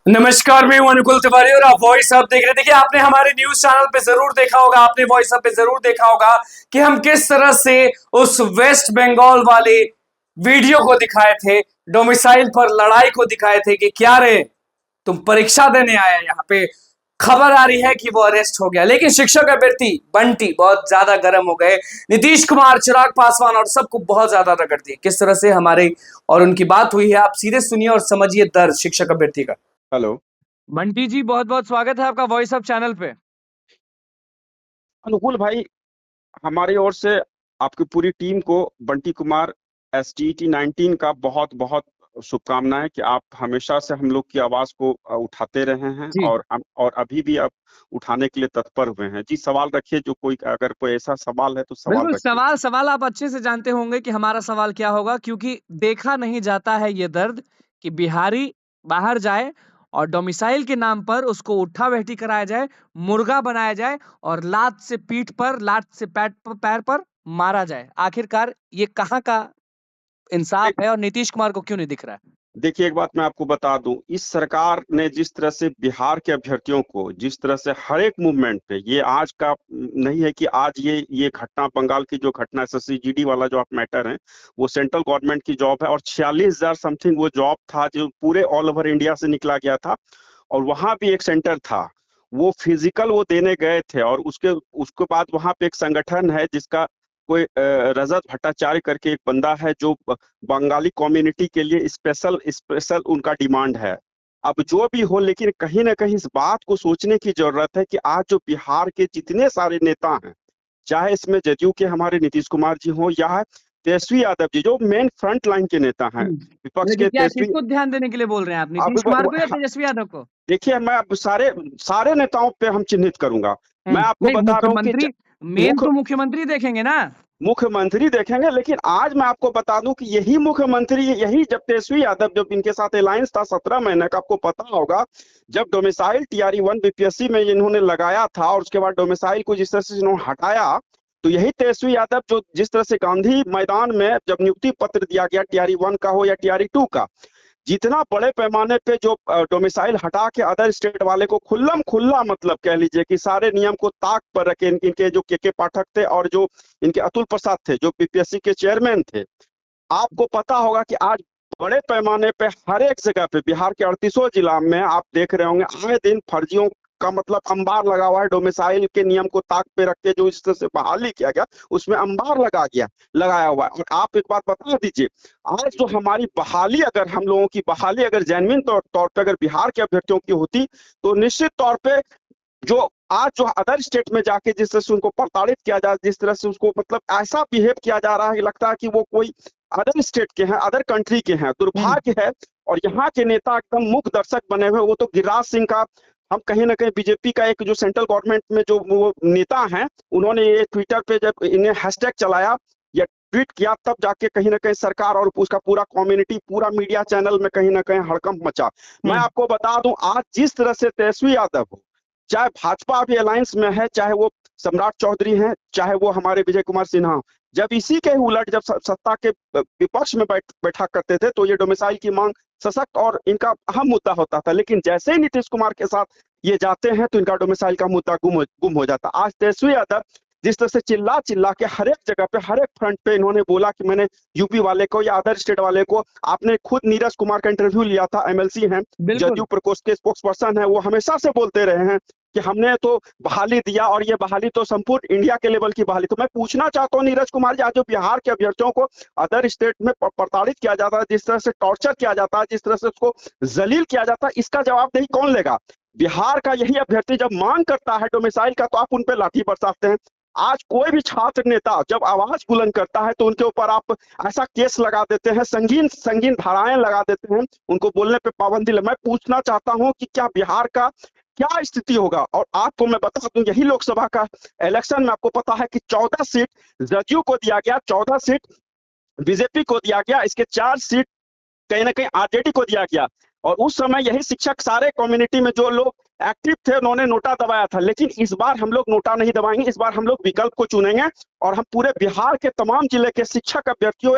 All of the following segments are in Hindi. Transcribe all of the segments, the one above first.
नमस्कार, मैं हूं अनुकुल तिवारी और आप वॉइस अब देख रहे हैं। देखिए, आपने हमारे न्यूज चैनल पे जरूर देखा होगा, आपने वॉइस अब पे जरूर देखा होगा कि हम किस तरह से उस वेस्ट बंगाल वाले वीडियो को दिखाए थे, डोमिसाइल पर लड़ाई को दिखाए थे कि क्या रे तुम परीक्षा देने आए। यहाँ पे खबर आ रही है कि वो अरेस्ट हो गया, लेकिन शिक्षक अभ्यर्थी बंटी बहुत ज्यादा गर्म हो गए। नीतीश कुमार, चिराग पासवान और सबको बहुत ज्यादा रगड़ दिए। किस तरह से हमारे और उनकी बात हुई है, आप सीधे सुनिए और समझिए दर्द शिक्षक अभ्यर्थी का। हेलो बंटी जी, बहुत बहुत स्वागत है आपका वॉइस अप चैनल पे। अनुकुल भाई, हमारी ओर से आपकी पूरी टीम को बंटी कुमार STET 19 का बहुत बहुत शुभकामनाएं कि आप हमेशा से हम लोग की आवाज को उठाते रहे हैं जी। और अभी भी आप उठाने के लिए तत्पर हुए हैं। जी, सवाल रखिए। जो कोई अगर कोई ऐसा सवाल है तो सवाल बिल्कुल, रखिए। सवाल आप अच्छे से जानते होंगे कि हमारा सवाल क्या होगा, क्योंकि देखा नहीं जाता है ये दर्द कि बिहारी बाहर जाए और डोमिसाइल के नाम पर उसको उठा-बैठी कराया जाए, मुर्गा बनाया जाए और लात से पीठ पर, लात से पैर पर मारा जाए। आखिरकार ये कहाँ का इंसाफ है और नीतीश कुमार को क्यों नहीं दिख रहा है? देखिए, एक बात मैं आपको बता दूं, इस सरकार ने जिस तरह से बिहार के अभ्यर्थियों को, जिस तरह से हर एक मूवमेंट पे, ये आज का नहीं है कि आज ये घटना, बंगाल की जो घटना SSC GD वाला जो आप मैटर है, वो सेंट्रल गवर्नमेंट की जॉब है और 46,000 समथिंग वो जॉब था जो पूरे ऑल ओवर इंडिया से निकला गया था। और वहां भी एक सेंटर था, वो फिजिकल वो देने गए थे और उसके बाद वहां पे एक संगठन है जिसका कोई रजत भट्टाचार्य करके एक बंदा है जो बंगाली कम्युनिटी के लिए स्पेशल स्पेशल उनका डिमांड है। अब जो भी हो, लेकिन कहीं ना कहीं इस बात को सोचने की जरूरत है कि आज जो बिहार के जितने सारे नेता हैं, चाहे इसमें जदयू के हमारे नीतीश कुमार जी हो या तेजस्वी यादव जी, जो मेन फ्रंट लाइन के नेता हैं विपक्ष लेकिन के, क्या तेजस्वी। किसको ध्यान देने के लिए बोल रहे हैं आप, अब नीतीश कुमार को या तेजस्वी यादव को? देखिए, मैं अब सारे सारे नेताओं पे हम चिन्हित करूंगा। मैं आपको नहीं, बता रहा हूँ कि मुख्यमंत्री मेन मुख्य तो मुख्यमंत्री देखेंगे ना। मुख्यमंत्री देखेंगे, लेकिन आज मैं आपको बता दूं कि यही मुख्यमंत्री, यही जब तेजस्वी यादव, जब इनके साथ अलायंस था 17 महीने का, आपको पता होगा, जब डोमिसाइल TRE 1 BPSC में इन्होंने लगाया था और उसके बाद डोमिसाइल को जिस तरह से इन्होंने हटाया, तो यही तेजस्वी यादव जो जिस तरह से गांधी मैदान में जब नियुक्ति पत्र दिया गया TRE 1 का हो या TRE 2 का, जितना बड़े पैमाने पे जो डोमिसाइल हटा के अदर स्टेट वाले को खुल्लम खुल्ला, मतलब कह लीजिए कि सारे नियम को ताक पर रखे, इनके जो के पाठक थे और जो इनके अतुल प्रसाद थे जो BPSC के चेयरमैन थे, आपको पता होगा कि आज बड़े पैमाने पे हर एक जगह पे बिहार के 38 जिला में आप देख रहे होंगे आए दिन फर्जियों का मतलब अंबार लगा हुआ है। डोमिसाइल के नियम को ताक पे रख के जो इस तरह से बहाली किया गया, उसमें अंबार लगाया हुआ है। और आप एक बात बता दीजिए, आज जो हमारी बहाली, अगर हम लोगों की बहाली अगर जेन्युइन तौर पे अगर बिहार के अभ्यर्थियों की होती, तो निश्चित तौर पे जो आज जो अदर स्टेट में जाके जिस तरह से उनको प्रताड़ित किया जा, जिस तरह से उसको मतलब ऐसा बिहेव किया जा रहा है, लगता है कि वो कोई अदर स्टेट के हैं, अदर कंट्री के हैं। दुर्भाग्य है। और यहाँ के नेता एकदम मुख दर्शक बने हुए। वो तो गिरिराज सिंह का, हम कहीं ना कहीं बीजेपी का एक जो सेंट्रल गवर्नमेंट में जो वो नेता हैं, उन्होंने ये ट्विटर पे जब इन्हें हैशटैग चलाया या ट्वीट किया, तब जाके कहीं ना कहीं सरकार और उसका पूरा कम्युनिटी, पूरा मीडिया चैनल में कहीं ना कहीं हड़कंप मचा। मैं आपको बता दूं, आज जिस तरह से तेजस्वी यादव हो, चाहे भाजपा अभी अलायंस में है, चाहे वो सम्राट चौधरी हैं, चाहे वो हमारे विजय कुमार सिन्हा, जब इसी के उलट जब सत्ता के विपक्ष में बैठा करते थे, तो ये डोमिसाइल की मांग सशक्त और इनका अहम मुद्दा होता था। लेकिन जैसे ही नीतीश कुमार के साथ ये जाते हैं, तो इनका डोमिसाइल का मुद्दा गुम हो जाता। आज तेजस्वी यादव जिस तरह से चिल्ला चिल्ला के हर एक जगह पे, हर एक फ्रंट पे इन्होंने बोला कि मैंने यूपी वाले को या अदर स्टेट वाले को, आपने खुद नीरज कुमार का इंटरव्यू लिया था, MLC हैं, जदयू प्रकोष्ठ के स्पोक्स पर्सन है, वो हमेशा से बोलते रहे हैं कि हमने तो बहाली दिया और ये बहाली तो संपूर्ण इंडिया के लेवल की बहाली। तो मैं पूछना चाहता हूँ नीरज कुमार जी, आज जो बिहार के अभ्यर्थियों को अदर स्टेट में प्रताड़ित किया जाता है, जिस तरह से टॉर्चर किया जाता है, जिस तरह से उसको जलील किया जाता है, इसका जवाबदेही कौन लेगा? बिहार का यही अभ्यर्थी जब मांग करता है डोमिसाइल का, तो आप उन पर लाठी बरसाते हैं। आज कोई भी छात्र नेता जब आवाज बुलंद करता है, तो उनके ऊपर आप ऐसा केस लगा देते हैं, संगीन संगीन धाराएं लगा देते हैं, उनको बोलने पे पाबंदी। मैं पूछना चाहता हूं कि क्या बिहार का क्या स्थिति होगा? और आपको मैं बता दूं, यही लोकसभा का इलेक्शन में आपको पता है कि 14 सीट जदयू को दिया गया, 14 सीट बीजेपी को दिया गया, इसके 4 सीट कहीं ना कहीं RJD को दिया गया। और उस समय यही शिक्षक सारे कम्युनिटी में जो लोग एक्टिव थे, उन्होंने नोटा दबाया था। लेकिन इस बार हम लोग नोटा नहीं दबाएंगे, इस बार हम लोग विकल्प को चुनेंगे और हम पूरे बिहार के तमाम जिले के शिक्षक अभ्यर्थियों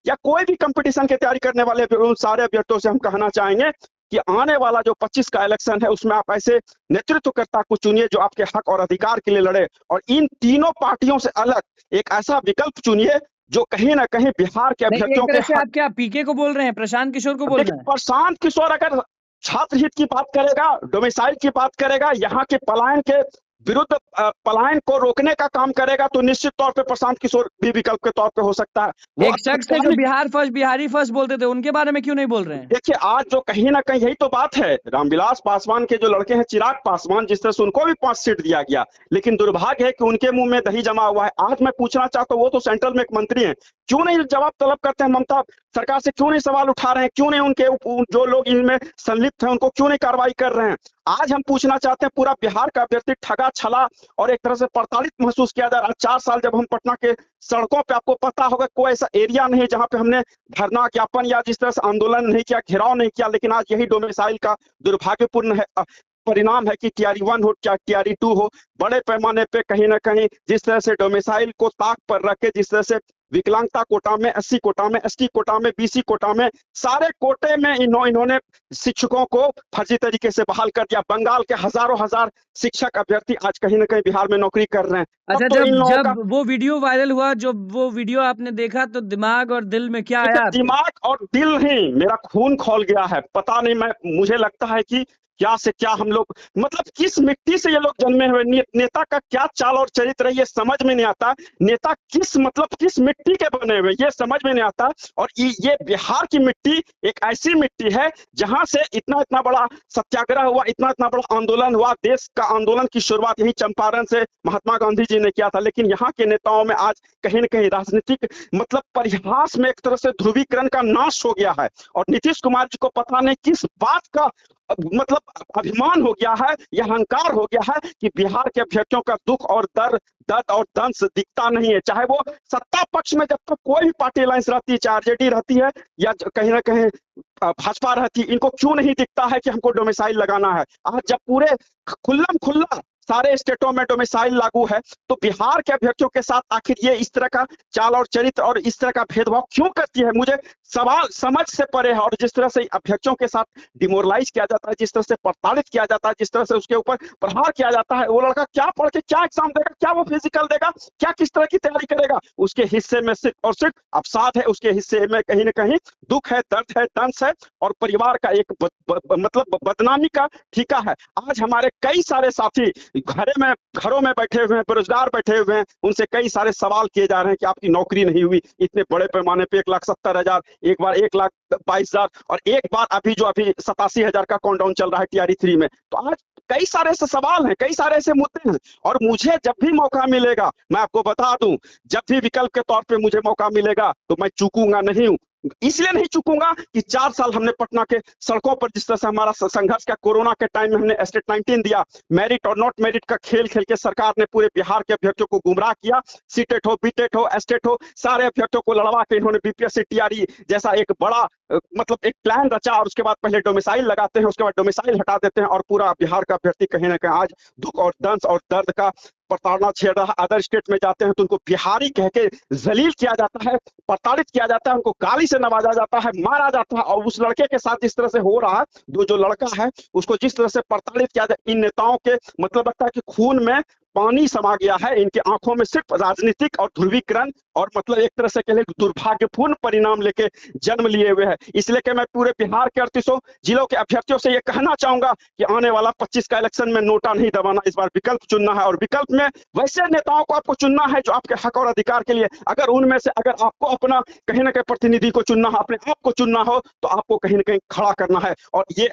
या कोई भी कंपटीशन की तैयारी करने वाले सारे अभ्यर्थियों से हम कहना चाहेंगे कि आने वाला जो 25 का इलेक्शन है उसमें आप ऐसे नेतृत्वकर्ता को चुनिए जो आपके हक और अधिकार के लिए लड़े, और इन तीनों पार्टियों से अलग एक ऐसा विकल्प चुनिए जो कहीं ना कहीं बिहार के नहीं, एक अभ्यर्थियों के तरह से हक। आप क्या पीके को बोल रहे हैं, प्रशांत किशोर को बोल रहे देखिए, हैं? प्रशांत किशोर अगर छात्र हित की बात करेगा, डोमिसाइल की बात करेगा, यहाँ के पलायन के विरुद्ध पलायन को रोकने का काम करेगा, तो निश्चित तौर पे प्रशांत किशोर भी विकल्प के तौर पे हो सकता है। वो एक शख्स थे जो तत्कालिक, बिहार फर्स्ट, बिहारी फर्स्ट बोलते थे, उनके बारे में क्यों नहीं बोल रहे हैं? देखिए आज जो कहीं ना कहीं यही तो बात है, रामविलास पासवान के जो लड़के हैं चिराग पासवान, जिस तरह से उनको भी 5 सीट दिया गया, लेकिन दुर्भाग्य है कि उनके मुंह में दही जमा हुआ है। आज मैं पूछना चाहता हूँ, वो तो सेंट्रल में एक मंत्री हैं, क्यों नहीं जवाब तलब करते हैं ममता सरकार से, क्यों नहीं सवाल उठा रहे हैं, क्यों नहीं उनके जो लोग इनमें संलिप्त हैं उनको क्यों नहीं कार्रवाई कर रहे हैं? आज हम पूछना चाहते हैं, पूरा बिहार का अभ्यर्थी ठगा छला और एक तरह से प्रताड़ित महसूस किया जा रहा है। 4 साल जब हम पटना के सड़कों पे, आपको पता होगा कोई ऐसा एरिया नहीं जहां पे हमने धरना ज्ञापन या जिस तरह से आंदोलन नहीं किया, घेराव नहीं किया, लेकिन आज यही डोमिसाइल का दुर्भाग्यपूर्ण है परिणाम है कि टीआरई 1 हो या टीआरई 2 हो, बड़े पैमाने पे कहीं ना कहीं जिस तरह से डोमिसाइल को ताक पर रख के, जिस तरह से विकलांगता कोटा में, एससी कोटा में, एसटी कोटा में, बीसी कोटा में, सारे कोटे में इन्होंने शिक्षकों को फर्जी तरीके से बहाल कर दिया। बंगाल के हजारों हजार शिक्षक अभ्यर्थी आज कहीं ना कहीं बिहार में नौकरी कर रहे हैं। अच्छा, तो इन लोगों का जब वो वीडियो वायरल हुआ, जो वो वीडियो आपने देखा, तो दिमाग और दिल में क्या आया आपके? दिमाग और दिल नहीं, मेरा खून खौल गया है। पता नहीं, मुझे लगता है कि क्या से क्या हम लोग, मतलब किस मिट्टी से ये लोग जन्मे हुए, नेता का क्या चाल और चरित्र है ये समझ में नहीं आता। नेता किस मिट्टी के बने हुए ये समझ में नहीं आता। और ये बिहार की मिट्टी एक ऐसी मिट्टी है जहां से इतना बड़ा सत्याग्रह हुआ, इतना बड़ा आंदोलन हुआ। देश का आंदोलन की शुरुआत यही चंपारण से महात्मा गांधी जी ने किया था, लेकिन यहाँ के नेताओं में आज कहीं न कहीं राजनीतिक परिहास में एक तरह से ध्रुवीकरण का नाश हो गया है। और नीतीश कुमार जी को पता नहीं किस बात का अभिमान हो गया है, यह अहंकार हो गया है कि बिहार के अभ्यर्थियों का दुख और दर्द और दंश दिखता नहीं है। चाहे वो सत्ता पक्ष में जब तक कोई भी पार्टी अलायंस रहती है, चाहे आरजेडी रहती है या कहीं ना कहीं भाजपा रहती है, इनको क्यों नहीं दिखता है कि हमको डोमिसाइल लगाना है। आज जब पूरे खुल्लम खुल्ला सारे स्टेटों में डोमिसाइल लागू है, तो बिहार के अभ्यर्थियों के साथ आखिर ये इस तरह का चाल और चरित्र और इस तरह का भेदभाव क्यों करती है, मुझे सवाल समझ से परे है। और जिस तरह से अभ्यर्थियों के साथ डिमोरलाइज किया जाता है, जिस तरह से प्रताड़ित किया जाता है, जिस तरह से उसके ऊपर प्रहार किया जाता है, वो लड़का क्या पढ़ के क्या एग्जाम देगा, क्या वो फिजिकल देगा, क्या किस तरह की तैयारी करेगा, उसके हिस्से में सिर्फ और सिर्फ अवसाद है, उसके हिस्से में कहीं ना कहीं दुख है, दर्द है, दंश है और परिवार का एक बदनामी का ठीका है। आज हमारे कई सारे साथी घरों में बैठे हुए हैं, बेरोजगार बैठे हुए हैं, उनसे कई सारे सवाल किए जा रहे हैं कि आपकी नौकरी नहीं हुई। इतने बड़े पैमाने पे 1,70,000, एक बार 1,22,000 और एक बार अभी 87,000 का काउंटडाउन चल रहा है टीआरई 3 में। तो आज कई सारे ऐसे सवाल हैं, कई सारे ऐसे मुद्दे हैं। और मुझे जब भी मौका मिलेगा, मैं आपको बता दूं, जब भी विकल्प के तौर पे मुझे मौका मिलेगा तो मैं चूकूंगा नहीं हूं। इसलिए नहीं चूकूंगा कि 4 साल हमने पटना के सड़कों पर जिस तरह से हमारा संघर्ष का, कोरोना के टाइम में हमने एस्टेट 19 दिया, मेरिट और नॉट मेरिट का खेल खेल के सरकार ने पूरे बिहार के अभ्यर्थियों को गुमराह किया। सीटेट हो, बीटेट हो, एस्टेट हो, सारे अभ्यर्थियों को लड़वा के इन्होंने बीपीएससी टीआरई जैसा एक बड़ा एक प्लान रचा और उसके बाद पहले डोमिसाइल लगाते हैं, उसके बाद डोमिसाइल हटा देते हैं और पूरा बिहार का अभ्यर्थी कहीं ना कहीं आज दुख और दंश और दर्द का प्रताड़ना छेड़ रहा। अदर स्टेट में जाते हैं तो उनको बिहारी कह के जलील किया जाता है, प्रताड़ित किया जाता है, उनको गाली से नवाजा जाता है, मारा जाता है। और उस लड़के के साथ जिस तरह से हो रहा है, जो लड़का है उसको जिस तरह से प्रताड़ित किया जाए, इन नेताओं के लगता है कि खून में पानी समा गया है, इनकी आंखों में सिर्फ राजनीतिक और ध्रुवीकरण और एक तरह से कह दुर्भाग्यपूर्ण परिणाम लेके जन्म लिए हुए हैं। इसलिए कि मैं पूरे बिहार के 38 जिलों के अभ्यर्थियों से ये कहना चाहूंगा कि आने वाला 25 का इलेक्शन में नोटा नहीं दबाना, इस बार विकल्प चुनना है। और विकल्प में वैसे नेताओं को आपको चुनना है जो आपके हक और अधिकार के लिए, अगर उनमें से अगर आपको अपना कहीं ना कहीं प्रतिनिधि को चुनना है, अपने आप को चुनना हो, तो आपको कहीं ना कहीं खड़ा करना है। और ये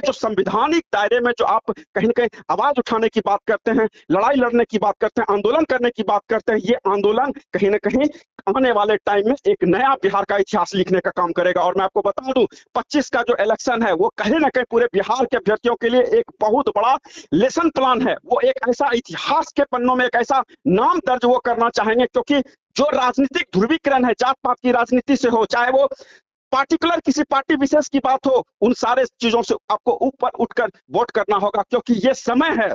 जो संवैधानिक दायरे में जो आप कहीं ना कहीं आवाज उठाने की बात करते हैं, लड़ाई लड़ने की बात करते हैं, आंदोलन करने की बात करते हैं, ये आंदोलन कहीं ना कहीं आने वाले टाइम में एक नया बिहार का इतिहास लिखने का काम करेगा। और मैं आपको बता दूं, 25 का जो इलेक्शन है वो कहीं ना कहीं पूरे बिहार के अभ्यर्थियों के लिए एक बहुत बड़ा लेसन प्लान है। वो एक ऐसा इतिहास के पन्नों में एक ऐसा नाम दर्ज वो करना चाहेंगे, क्योंकि जो राजनीतिक ध्रुवीकरण है, जात पात की राजनीति से हो, चाहे वो पार्टिकुलर किसी पार्टी विशेष की बात हो, उन सारे चीजों से आपको ऊपर उठकर वोट करना होगा। क्योंकि ये समय है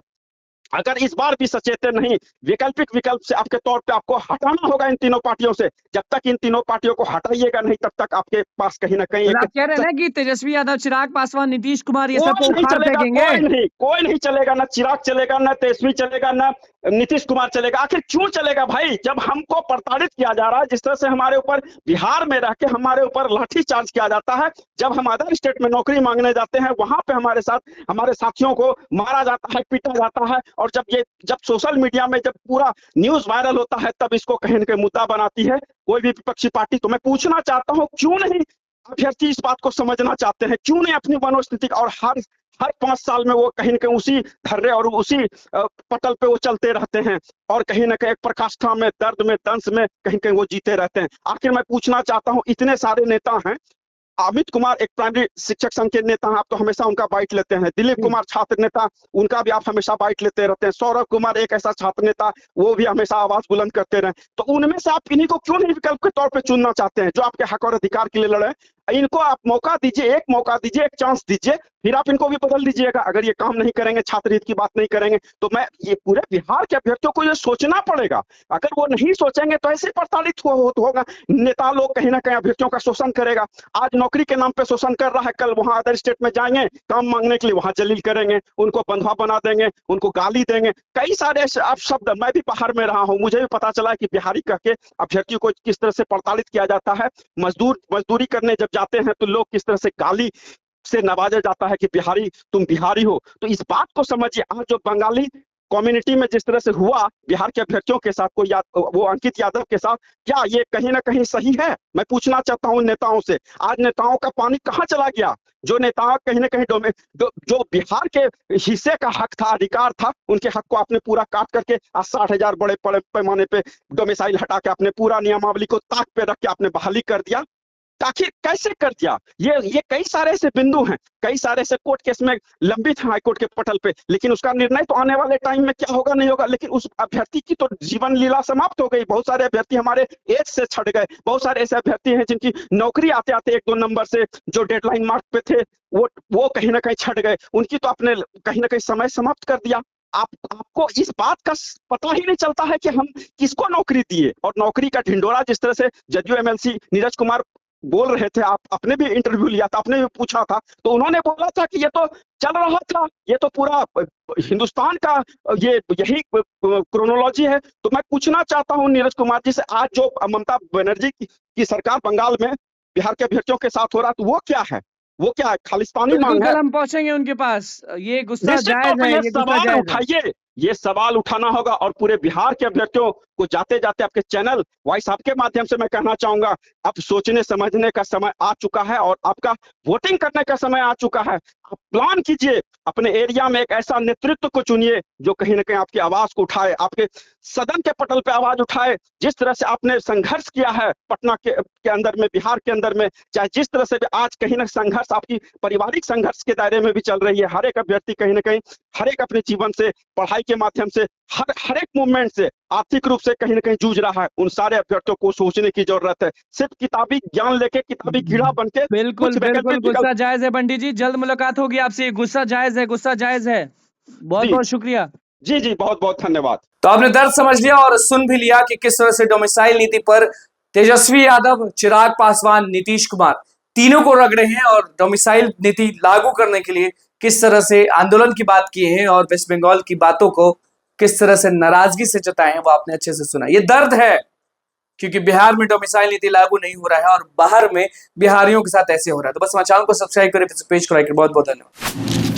अगर इस बार भी सचेत नहीं, वैकल्पिक विकल्प से आपके तौर पे आपको हटाना होगा इन तीनों पार्टियों से। जब तक इन तीनों पार्टियों को हटाइएगा नहीं, तब तक आपके पास कहीं ना कहीं मतलब एक आप कह रहे हैं ना कि तेजस्वी यादव, चिराग पासवान, नीतीश कुमार ये कोई सबको नहीं उखाड़ चलेगा, फेंकेंगे? कोई नहीं चलेगा, ना चिराग चलेगा, ना तेजस्वी चलेगा, ना नीतीश कुमार चलेगा। आखिर क्यों चलेगा भाई? जब हमको प्रताड़ित किया जा रहा है, जिस तरह से हमारे ऊपर बिहार में रह के हमारे ऊपर लाठीचार्ज किया जाता है, जब हम अदर स्टेट में नौकरी मांगने जाते हैं, वहां पे हमारे साथ हमारे साथियों को मारा जाता है, पीटा जाता है, और जब सोशल मीडिया में जब पूरा न्यूज वायरल होता है, तब इसको कहीं ना कहीं मुद्दा बनाती है कोई भी विपक्षी पार्टी। तो मैं पूछना चाहता हूँ, क्यों नहीं अभ्यर्थी इस बात को समझना चाहते हैं? क्यों नहीं अपनी मनोस्थिति और हर 5 साल में वो कहीं ना कहीं उसी धर्रे और उसी पटल पे वो चलते रहते हैं, और कहीं ना कहीं एक प्रकाष्ठा में, दर्द में, दंश में कहीं कहीं वो जीते रहते हैं। आखिर मैं पूछना चाहता हूँ, इतने सारे नेता हैं, अमित कुमार एक प्राइमरी शिक्षक संघ के नेता हैं, आप तो हमेशा उनका बाइट लेते हैं। दिलीप कुमार छात्र नेता, उनका भी आप हमेशा बाइट लेते रहते हैं। सौरभ कुमार एक ऐसा छात्र नेता, वो भी हमेशा आवाज बुलंद करते रहे। तो उनमें से आप इन्हीं को क्यों नहीं विकल्प के तौर पे चुनना चाहते हैं, जो आपके हक और अधिकार के लिए लड़े? इनको आप मौका दीजिए, एक मौका दीजिए, एक चांस दीजिए, फिर आप इनको भी बदल दीजिएगा। अगर ये काम नहीं करेंगे, छात्र हित की बात नहीं करेंगे, तो मैं ये पूरे बिहार के अभ्यर्थियों को ये सोचना पड़ेगा। अगर वो नहीं सोचेंगे तो ऐसे प्रताड़ित होगा नेता लोग, कहीं ना कहीं अभ्यर्थियों का शोषण करेगा। आज नौकरी के नाम पे शोषण कर रहा है, कल वहां अदर स्टेट में जाएंगे काम मांगने के लिए, वहां जलील करेंगे, उनको बंधुआ बना देंगे, उनको गाली देंगे। कई सारे आप शब्द, मैं भी बाहर में रहा हूँ, मुझे भी पता चला कि बिहारी कह के अभ्यर्थियों को किस तरह से प्रताड़ित किया जाता है। मजदूरी करने जब जाते हैं तो लोग किस तरह से गाली से नवाजा जाता है कि बिहारी, तुम बिहारी हो। तो इस बात को समझिए। आज जो बंगाली कम्युनिटी में जिस तरह से हुआ बिहार के अभ्यर्थियों के साथ, वो अंकित यादव के साथ, क्या ये कहीं ना कहीं सही है? मैं पूछना चाहता हूं नेताओं से, आज नेताओं का पानी कहां चला गया? जो नेता कहीं ना कहीं जो बिहार के हिस्से का हक था, अधिकार था, उनके हक को आपने पूरा काट करके आज 60,000 बड़े पैमाने पे डोमिसाइल हटा के आपने पूरा नियमावली को ताक पे रख के आपने बहाली कर दिया। आखिर कैसे कर दिया? ये कई सारे ऐसे बिंदु हैं, कई सारे ऐसे कोर्ट केस में लंबित है हाईकोर्ट के पटल पे, लेकिन उसका निर्णय तो आने वाले टाइम में क्या होगा नहीं होगा। लेकिन उस अभ्यर्थी की तो जीवन लीला समाप्त हो गई। बहुत सारे अभ्यर्थी हमारे एज से छट गए। बहुत सारे ऐसे अभ्यर्थी हैं जिनकी नौकरी आते आते 1-2 नंबर से जो डेडलाइन मार्क पे थे, वो कहीं ना कहीं छट गए। उनकी तो आपने कहीं ना कहीं समय समाप्त कर दिया। आपको इस बात का पता ही नहीं चलता है कि हम किसको नौकरी दिए। और नौकरी का ढिंडोरा जिस तरह से जदयू एमएलसी नीरज कुमार बोल रहे थे, आप अपने भी इंटरव्यू लिया था, आपने भी पूछा था, तो उन्होंने बोला था कि ये तो चल रहा था, ये तो पूरा हिंदुस्तान का यही क्रोनोलॉजी है। तो मैं पूछना चाहता हूं नीरज कुमार जी से, आज जो ममता बनर्जी की सरकार बंगाल में बिहार के अभ्यर्थियों के साथ हो रहा, तो वो क्या है? वो क्या है? खालिस्तानी मांग है? कल हम पहुंचेंगे उनके पास। ये गुस्सा निश्चित तौर जायज पे है, ये ये गुस्सा सवाल जायज है। उठाइए, ये सवाल उठाना होगा। और पूरे बिहार के अभ्यर्थियों को जाते जाते आपके चैनल वॉइस आपके माध्यम से मैं कहना चाहूंगा, अब सोचने समझने का समय आ चुका है और आपका वोटिंग करने का समय आ चुका है। आप प्लान कीजिए, अपने एरिया में एक ऐसा नेतृत्व को चुनिए जो कहीं ना कहीं आपकी आवाज को उठाए, आपके सदन के पटल पे आवाज उठाए। जिस तरह से आपने संघर्ष किया है पटना के अंदर में, बिहार के अंदर में, चाहे जिस तरह से भी आज कहीं ना संघर्ष आपकी पारिवारिक संघर्ष के दायरे में भी चल रही है। हर एक अभ्यर्थी कहीं ना कहीं हर एक अपने जीवन से, पढ़ाई के माध्यम से, हर एक मूवमेंट से आर्थिक रूप से कहीं ना कहीं जूझ रहा है। उन सारे अभ्यर्थियों को सोचने की जरूरत है। सिर्फ किताबी ज्ञान लेके, किताबी कीड़ा बन के बिल्कुल बिल्कुल गुस्सा जायज है बंटी जी। जल्द मुलाकात होगी आपसे। गुस्सा जायज है, गुस्सा जायज है। बहुत बहुत शुक्रिया। जी जी, बहुत बहुत धन्यवाद। तो आपने दर्द समझ लिया और सुन भी लिया कि किस तरह से डोमिसाइल नीति पर तेजस्वी यादव, चिराग पासवान, नीतीश कुमार तीनों को रगड़े हैं और डोमिसाइल नीति लागू करने के लिए किस तरह से आंदोलन की बात की है और वेस्ट बंगाल की बातों को किस तरह से नाराजगी से जताए हैं, वो आपने अच्छे से सुना। ये दर्द है क्योंकि बिहार में डोमिसाइल नीति लागू नहीं हो रहा है और बाहर में बिहारियों के साथ ऐसे हो रहा है। तो बस हमारे चैनल को सब्सक्राइब करें, पेज को लाइक करें। बहुत बहुत धन्यवाद।